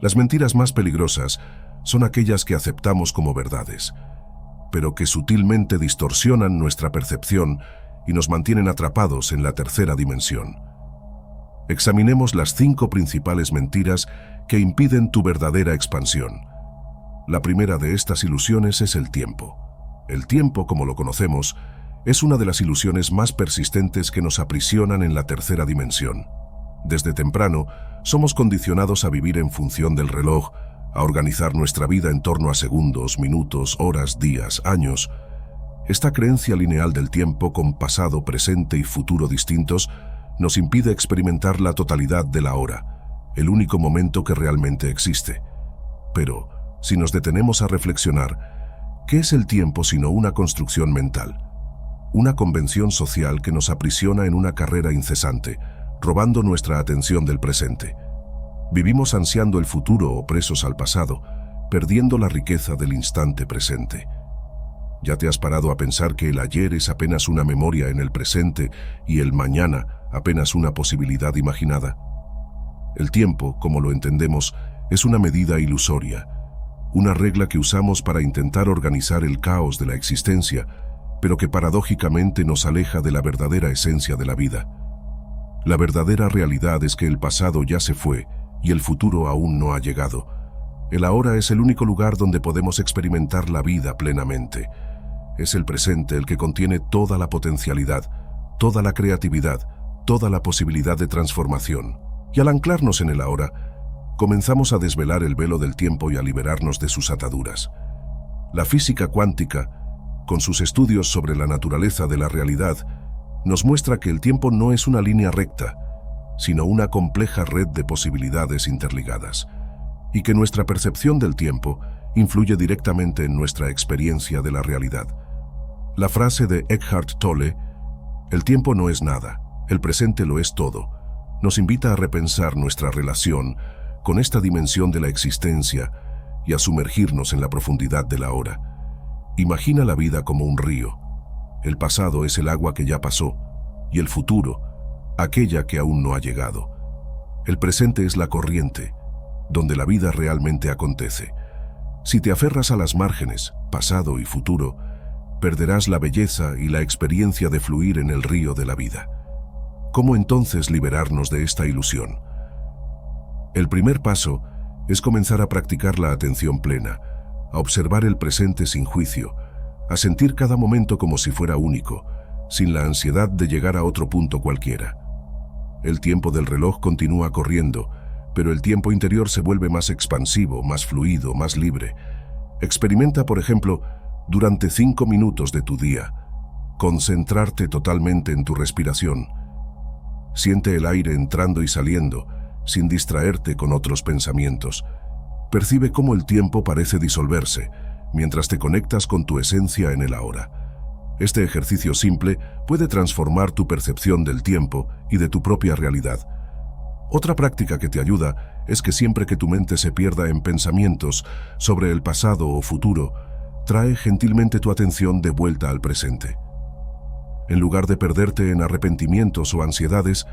Las mentiras más peligrosas son aquellas que aceptamos como verdades, pero que sutilmente distorsionan nuestra percepción y nos mantienen atrapados en la tercera dimensión. Examinemos las 5 principales mentiras que impiden tu verdadera expansión. La primera de estas ilusiones es el tiempo. El tiempo, como lo conocemos, es una de las ilusiones más persistentes que nos aprisionan en la tercera dimensión. Desde temprano, somos condicionados a vivir en función del reloj, a organizar nuestra vida en torno a segundos, minutos, horas, días, años. Esta creencia lineal del tiempo, con pasado, presente y futuro distintos, nos impide experimentar la totalidad de la hora, el único momento que realmente existe. Pero, si nos detenemos a reflexionar, ¿qué es el tiempo sino una construcción mental? Una convención social que nos aprisiona en una carrera incesante, robando nuestra atención del presente. Vivimos ansiando el futuro o presos al pasado, perdiendo la riqueza del instante presente. ¿Ya te has parado a pensar que el ayer es apenas una memoria en el presente y el mañana apenas una posibilidad imaginada? El tiempo, como lo entendemos, es una medida ilusoria, una regla que usamos para intentar organizar el caos de la existencia, pero que paradójicamente nos aleja de la verdadera esencia de la vida. La verdadera realidad es que el pasado ya se fue y el futuro aún no ha llegado. El ahora es el único lugar donde podemos experimentar la vida plenamente. Es el presente el que contiene toda la potencialidad, toda la creatividad, toda la posibilidad de transformación. Y al anclarnos en el ahora, comenzamos a desvelar el velo del tiempo y a liberarnos de sus ataduras. La física cuántica, con sus estudios sobre la naturaleza de la realidad, nos muestra que el tiempo no es una línea recta, sino una compleja red de posibilidades interligadas, y que nuestra percepción del tiempo influye directamente en nuestra experiencia de la realidad. La frase de Eckhart Tolle, "El tiempo no es nada, el presente lo es todo", nos invita a repensar nuestra relación con esta dimensión de la existencia y a sumergirnos en la profundidad del ahora. Imagina la vida como un río. El pasado es el agua que ya pasó, y el futuro, aquella que aún no ha llegado. El presente es la corriente, donde la vida realmente acontece. Si te aferras a las márgenes, pasado y futuro, perderás la belleza y la experiencia de fluir en el río de la vida. ¿Cómo entonces liberarnos de esta ilusión? El primer paso es comenzar a practicar la atención plena, a observar el presente sin juicio, a sentir cada momento como si fuera único, sin la ansiedad de llegar a otro punto cualquiera. El tiempo del reloj continúa corriendo, pero el tiempo interior se vuelve más expansivo, más fluido, más libre. Experimenta, por ejemplo, durante 5 minutos de tu día, concentrarte totalmente en tu respiración. Siente el aire entrando y saliendo, sin distraerte con otros pensamientos. Percibe cómo el tiempo parece disolverse, mientras te conectas con tu esencia en el ahora. Este ejercicio simple puede transformar tu percepción del tiempo y de tu propia realidad. Otra práctica que te ayuda es que siempre que tu mente se pierda en pensamientos sobre el pasado o futuro, trae gentilmente tu atención de vuelta al presente. En lugar de perderte en arrepentimientos o ansiedades,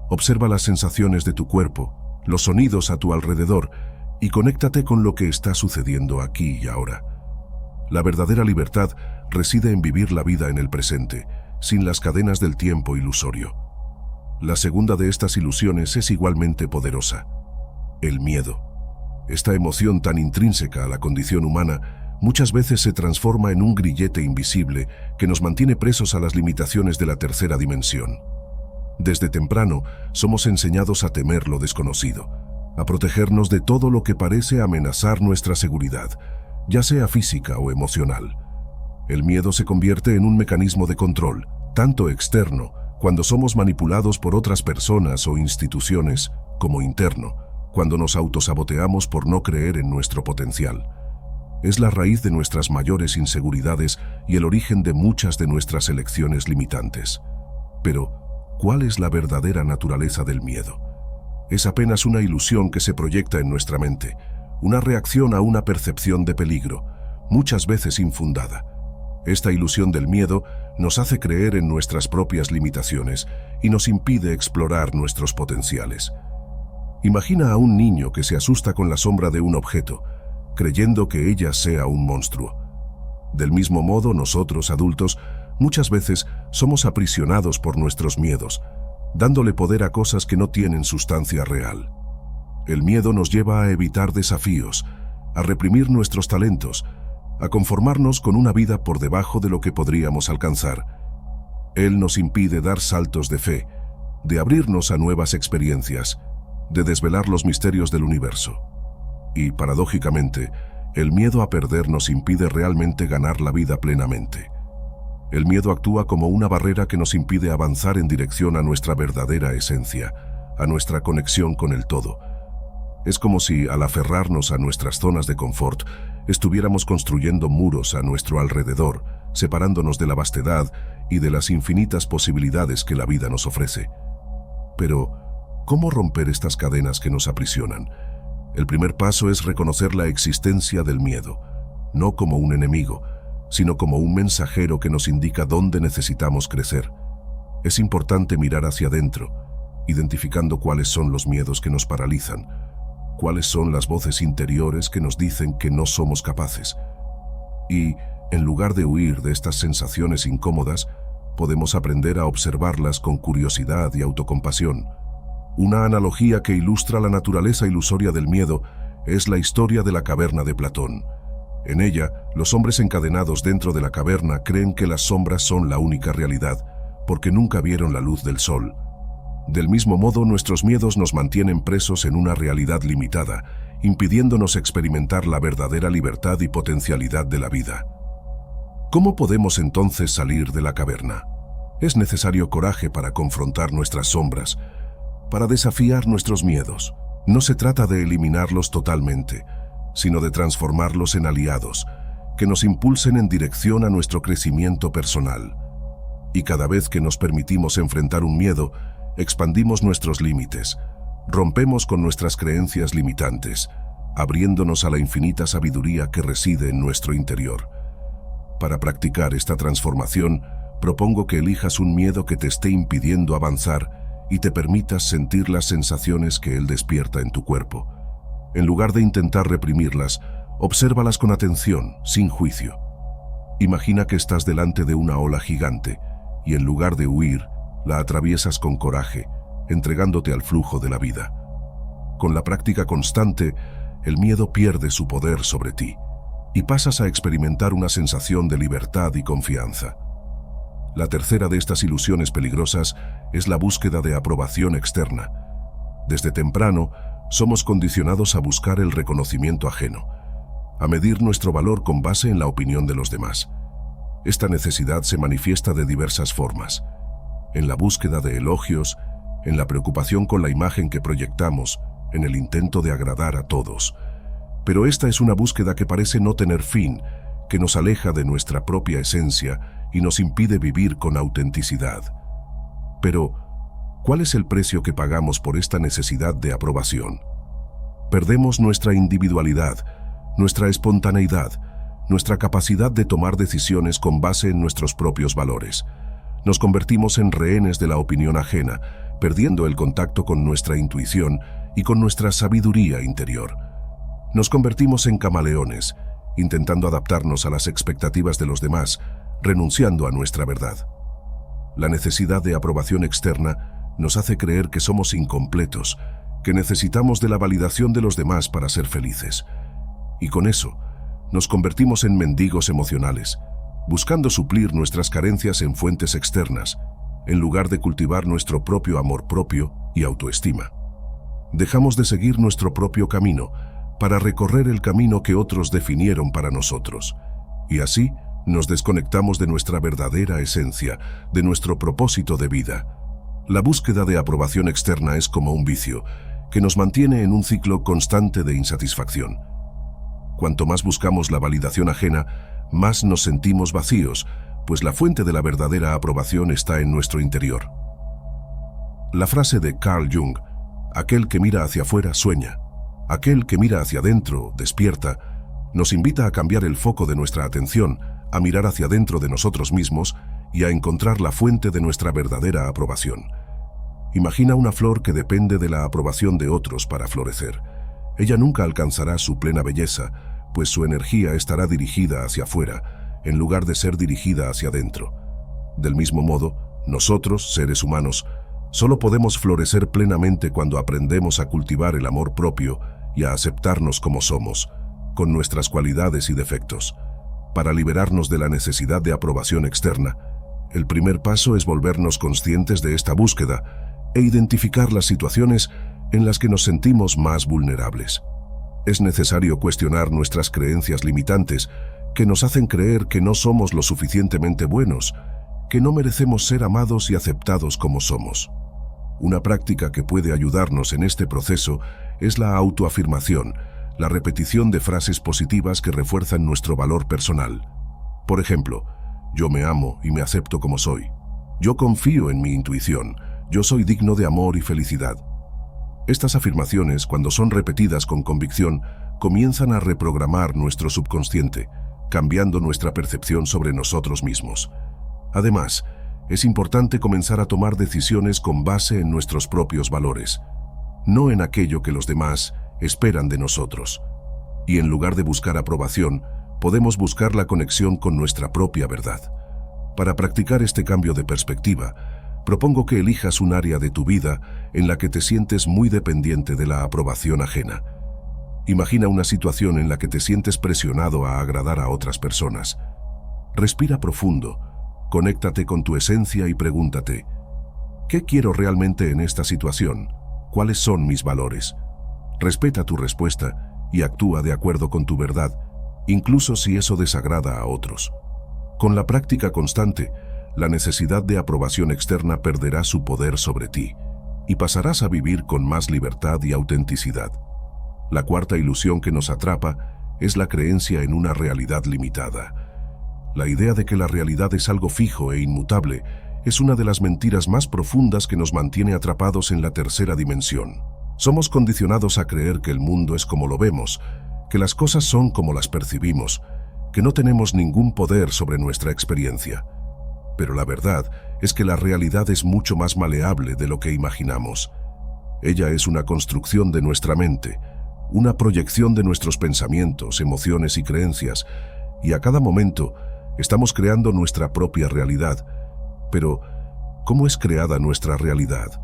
observa las sensaciones de tu cuerpo, los sonidos a tu alrededor y conéctate con lo que está sucediendo aquí y ahora. La verdadera libertad reside en vivir la vida en el presente, sin las cadenas del tiempo ilusorio. La segunda de estas ilusiones es igualmente poderosa: el miedo. Esta emoción tan intrínseca a la condición humana muchas veces se transforma en un grillete invisible que nos mantiene presos a las limitaciones de la tercera dimensión. Desde temprano somos enseñados a temer lo desconocido, a protegernos de todo lo que parece amenazar nuestra seguridad, ya sea física o emocional. El miedo se convierte en un mecanismo de control, tanto externo, cuando somos manipulados por otras personas o instituciones, como interno, cuando nos autosaboteamos por no creer en nuestro potencial. Es la raíz de nuestras mayores inseguridades y el origen de muchas de nuestras elecciones limitantes. Pero, ¿cuál es la verdadera naturaleza del miedo? Es apenas una ilusión que se proyecta en nuestra mente, una reacción a una percepción de peligro, muchas veces infundada. Esta ilusión del miedo nos hace creer en nuestras propias limitaciones y nos impide explorar nuestros potenciales. Imagina a un niño que se asusta con la sombra de un objeto, creyendo que ella sea un monstruo. Del mismo modo, nosotros, adultos, muchas veces somos aprisionados por nuestros miedos, dándole poder a cosas que no tienen sustancia real. El miedo nos lleva a evitar desafíos, a reprimir nuestros talentos, a conformarnos con una vida por debajo de lo que podríamos alcanzar. Él nos impide dar saltos de fe, de abrirnos a nuevas experiencias, de desvelar los misterios del universo. Y, paradójicamente, el miedo a perder nos impide realmente ganar la vida plenamente. El miedo actúa como una barrera que nos impide avanzar en dirección a nuestra verdadera esencia, a nuestra conexión con el todo. Es como si, al aferrarnos a nuestras zonas de confort, estuviéramos construyendo muros a nuestro alrededor, separándonos de la vastedad y de las infinitas posibilidades que la vida nos ofrece. Pero, ¿cómo romper estas cadenas que nos aprisionan? El primer paso es reconocer la existencia del miedo, no como un enemigo, sino como un mensajero que nos indica dónde necesitamos crecer. Es importante mirar hacia adentro, identificando cuáles son los miedos que nos paralizan, cuáles son las voces interiores que nos dicen que no somos capaces. Y, en lugar de huir de estas sensaciones incómodas, podemos aprender a observarlas con curiosidad y autocompasión. Una analogía que ilustra la naturaleza ilusoria del miedo es la historia de la caverna de Platón. En ella, los hombres encadenados dentro de la caverna creen que las sombras son la única realidad, porque nunca vieron la luz del sol. Del mismo modo, nuestros miedos nos mantienen presos en una realidad limitada, impidiéndonos experimentar la verdadera libertad y potencialidad de la vida. ¿Cómo podemos entonces salir de la caverna? Es necesario coraje para confrontar nuestras sombras, para desafiar nuestros miedos. No se trata de eliminarlos totalmente, sino de transformarlos en aliados, que nos impulsen en dirección a nuestro crecimiento personal. Y cada vez que nos permitimos enfrentar un miedo, expandimos nuestros límites, rompemos con nuestras creencias limitantes, abriéndonos a la infinita sabiduría que reside en nuestro interior. Para practicar esta transformación, propongo que elijas un miedo que te esté impidiendo avanzar y te permitas sentir las sensaciones que él despierta en tu cuerpo. En lugar de intentar reprimirlas, obsérvalas con atención, sin juicio. Imagina que estás delante de una ola gigante y en lugar de huir, la atraviesas con coraje, entregándote al flujo de la vida. Con la práctica constante, el miedo pierde su poder sobre ti y pasas a experimentar una sensación de libertad y confianza. La tercera de estas ilusiones peligrosas es la búsqueda de aprobación externa. Desde temprano, somos condicionados a buscar el reconocimiento ajeno, a medir nuestro valor con base en la opinión de los demás. Esta necesidad se manifiesta de diversas formas: en la búsqueda de elogios, en la preocupación con la imagen que proyectamos, en el intento de agradar a todos. Pero esta es una búsqueda que parece no tener fin, que nos aleja de nuestra propia esencia y nos impide vivir con autenticidad. Pero, ¿cuál es el precio que pagamos por esta necesidad de aprobación? Perdemos nuestra individualidad, nuestra espontaneidad, nuestra capacidad de tomar decisiones con base en nuestros propios valores. Nos convertimos en rehenes de la opinión ajena, perdiendo el contacto con nuestra intuición y con nuestra sabiduría interior. Nos convertimos en camaleones, intentando adaptarnos a las expectativas de los demás, renunciando a nuestra verdad. La necesidad de aprobación externa nos hace creer que somos incompletos, que necesitamos de la validación de los demás para ser felices. Y con eso, nos convertimos en mendigos emocionales, buscando suplir nuestras carencias en fuentes externas, en lugar de cultivar nuestro propio amor propio y autoestima. Dejamos de seguir nuestro propio camino para recorrer el camino que otros definieron para nosotros, y así nos desconectamos de nuestra verdadera esencia, de nuestro propósito de vida. La búsqueda de aprobación externa es como un vicio, que nos mantiene en un ciclo constante de insatisfacción. Cuanto más buscamos la validación ajena, más nos sentimos vacíos, pues la fuente de la verdadera aprobación está en nuestro interior. La frase de Carl Jung, aquel que mira hacia afuera sueña, aquel que mira hacia adentro despierta, nos invita a cambiar el foco de nuestra atención, a mirar hacia dentro de nosotros mismos y a encontrar la fuente de nuestra verdadera aprobación. Imagina una flor que depende de la aprobación de otros para florecer. Ella nunca alcanzará su plena belleza, pues su energía estará dirigida hacia afuera, en lugar de ser dirigida hacia adentro. Del mismo modo, nosotros, seres humanos, solo podemos florecer plenamente cuando aprendemos a cultivar el amor propio y a aceptarnos como somos, con nuestras cualidades y defectos. Para liberarnos de la necesidad de aprobación externa, el primer paso es volvernos conscientes de esta búsqueda e identificar las situaciones en las que nos sentimos más vulnerables. Es necesario cuestionar nuestras creencias limitantes que nos hacen creer que no somos lo suficientemente buenos, que no merecemos ser amados y aceptados como somos. Una práctica que puede ayudarnos en este proceso es la autoafirmación, la repetición de frases positivas que refuerzan nuestro valor personal. Por ejemplo, yo me amo y me acepto como soy. Yo confío en mi intuición. Yo soy digno de amor y felicidad. Estas afirmaciones, cuando son repetidas con convicción, comienzan a reprogramar nuestro subconsciente, cambiando nuestra percepción sobre nosotros mismos. Además, es importante comenzar a tomar decisiones con base en nuestros propios valores, no en aquello que los demás esperan de nosotros. Y en lugar de buscar aprobación, podemos buscar la conexión con nuestra propia verdad. Para practicar este cambio de perspectiva, propongo que elijas un área de tu vida en la que te sientes muy dependiente de la aprobación ajena. Imagina una situación en la que te sientes presionado a agradar a otras personas. Respira profundo, conéctate con tu esencia y pregúntate, ¿qué quiero realmente en esta situación? ¿Cuáles son mis valores? Respeta tu respuesta y actúa de acuerdo con tu verdad, incluso si eso desagrada a otros. Con la práctica constante, la necesidad de aprobación externa perderá su poder sobre ti y pasarás a vivir con más libertad y autenticidad. La cuarta ilusión que nos atrapa es la creencia en una realidad limitada. La idea de que la realidad es algo fijo e inmutable es una de las mentiras más profundas que nos mantiene atrapados en la tercera dimensión. Somos condicionados a creer que el mundo es como lo vemos, que las cosas son como las percibimos, que no tenemos ningún poder sobre nuestra experiencia. Pero la verdad es que la realidad es mucho más maleable de lo que imaginamos. Ella es una construcción de nuestra mente, una proyección de nuestros pensamientos, emociones y creencias, y a cada momento estamos creando nuestra propia realidad. Pero, ¿cómo es creada nuestra realidad?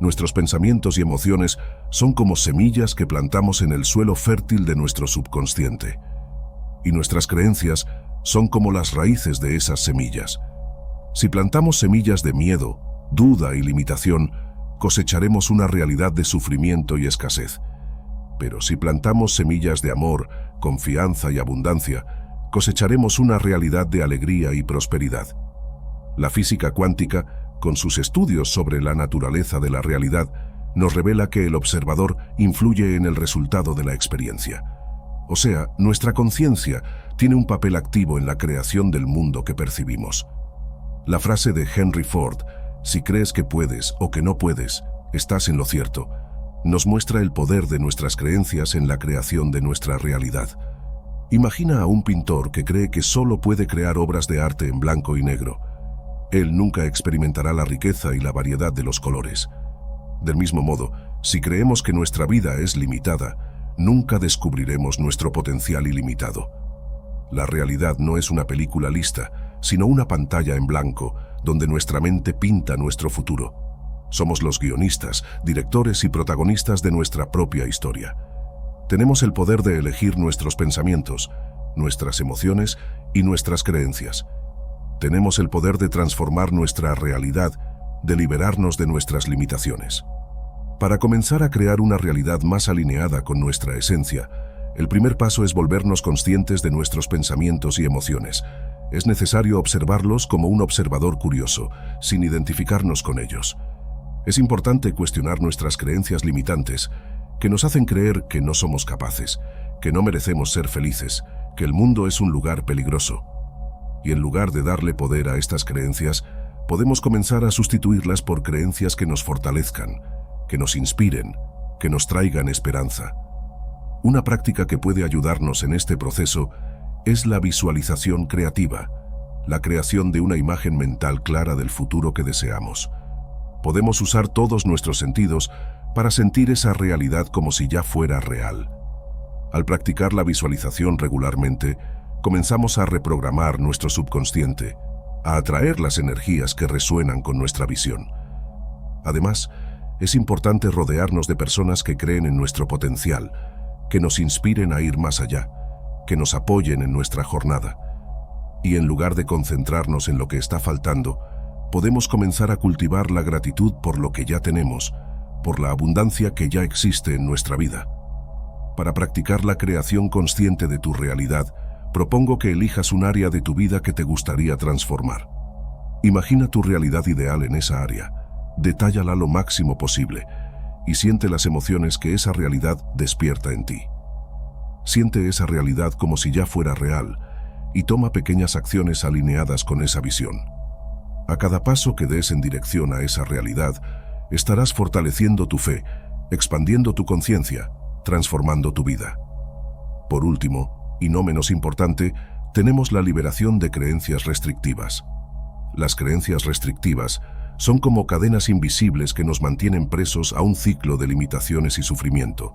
Nuestros pensamientos y emociones son como semillas que plantamos en el suelo fértil de nuestro subconsciente. Y nuestras creencias son como las raíces de esas semillas. Si plantamos semillas de miedo, duda y limitación, cosecharemos una realidad de sufrimiento y escasez. Pero si plantamos semillas de amor, confianza y abundancia, cosecharemos una realidad de alegría y prosperidad. La física cuántica, con sus estudios sobre la naturaleza de la realidad, nos revela que el observador influye en el resultado de la experiencia. O sea, nuestra conciencia tiene un papel activo en la creación del mundo que percibimos. La frase de Henry Ford, si crees que puedes o que no puedes, estás en lo cierto, nos muestra el poder de nuestras creencias en la creación de nuestra realidad. Imagina a un pintor que cree que solo puede crear obras de arte en blanco y negro. Él nunca experimentará la riqueza y la variedad de los colores. Del mismo modo, si creemos que nuestra vida es limitada, nunca descubriremos nuestro potencial ilimitado. La realidad no es una película lista, sino una pantalla en blanco, donde nuestra mente pinta nuestro futuro. Somos los guionistas, directores y protagonistas de nuestra propia historia. Tenemos el poder de elegir nuestros pensamientos, nuestras emociones y nuestras creencias. Tenemos el poder de transformar nuestra realidad, de liberarnos de nuestras limitaciones. Para comenzar a crear una realidad más alineada con nuestra esencia, el primer paso es volvernos conscientes de nuestros pensamientos y emociones. Es necesario observarlos como un observador curioso, sin identificarnos con ellos. Es importante cuestionar nuestras creencias limitantes, que nos hacen creer que no somos capaces, que no merecemos ser felices, que el mundo es un lugar peligroso. Y en lugar de darle poder a estas creencias, podemos comenzar a sustituirlas por creencias que nos fortalezcan, que nos inspiren, que nos traigan esperanza. Una práctica que puede ayudarnos en este proceso es la visualización creativa, la creación de una imagen mental clara del futuro que deseamos. Podemos usar todos nuestros sentidos para sentir esa realidad como si ya fuera real. Al practicar la visualización regularmente, comenzamos a reprogramar nuestro subconsciente, a atraer las energías que resuenan con nuestra visión. Además, es importante rodearnos de personas que creen en nuestro potencial, que nos inspiren a ir más allá, que nos apoyen en nuestra jornada. Y en lugar de concentrarnos en lo que está faltando, podemos comenzar a cultivar la gratitud por lo que ya tenemos, por la abundancia que ya existe en nuestra vida. Para practicar la creación consciente de tu realidad, propongo que elijas un área de tu vida que te gustaría transformar. Imagina tu realidad ideal en esa área, detállala lo máximo posible y siente las emociones que esa realidad despierta en ti. Siente esa realidad como si ya fuera real y toma pequeñas acciones alineadas con esa visión. A cada paso que des en dirección a esa realidad, estarás fortaleciendo tu fe, expandiendo tu conciencia, transformando tu vida. Por último, y no menos importante, tenemos la liberación de creencias restrictivas. Las creencias restrictivas son como cadenas invisibles que nos mantienen presos a un ciclo de limitaciones y sufrimiento.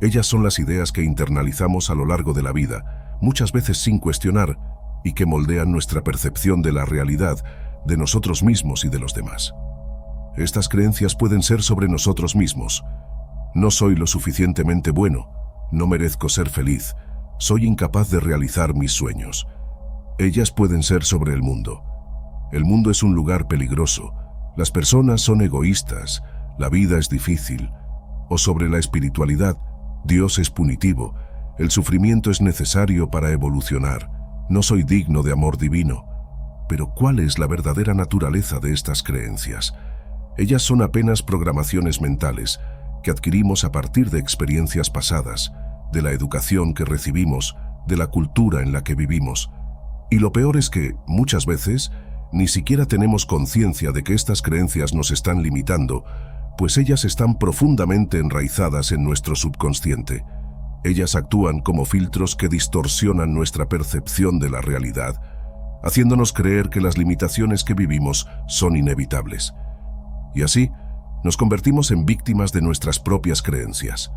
Ellas son las ideas que internalizamos a lo largo de la vida, muchas veces sin cuestionar, y que moldean nuestra percepción de la realidad, de nosotros mismos y de los demás. Estas creencias pueden ser sobre nosotros mismos. No soy lo suficientemente bueno, no merezco ser feliz, soy incapaz de realizar mis sueños. Ellas pueden ser sobre el mundo. El mundo es un lugar peligroso, las personas son egoístas, la vida es difícil. O sobre la espiritualidad, Dios es punitivo, el sufrimiento es necesario para evolucionar, no soy digno de amor divino. Pero ¿cuál es la verdadera naturaleza de estas creencias? Ellas son apenas programaciones mentales que adquirimos a partir de experiencias pasadas, de la educación que recibimos, de la cultura en la que vivimos. Y lo peor es que, muchas veces, ni siquiera tenemos conciencia de que estas creencias nos están limitando, pues ellas están profundamente enraizadas en nuestro subconsciente. Ellas actúan como filtros que distorsionan nuestra percepción de la realidad, haciéndonos creer que las limitaciones que vivimos son inevitables. Y así, nos convertimos en víctimas de nuestras propias creencias.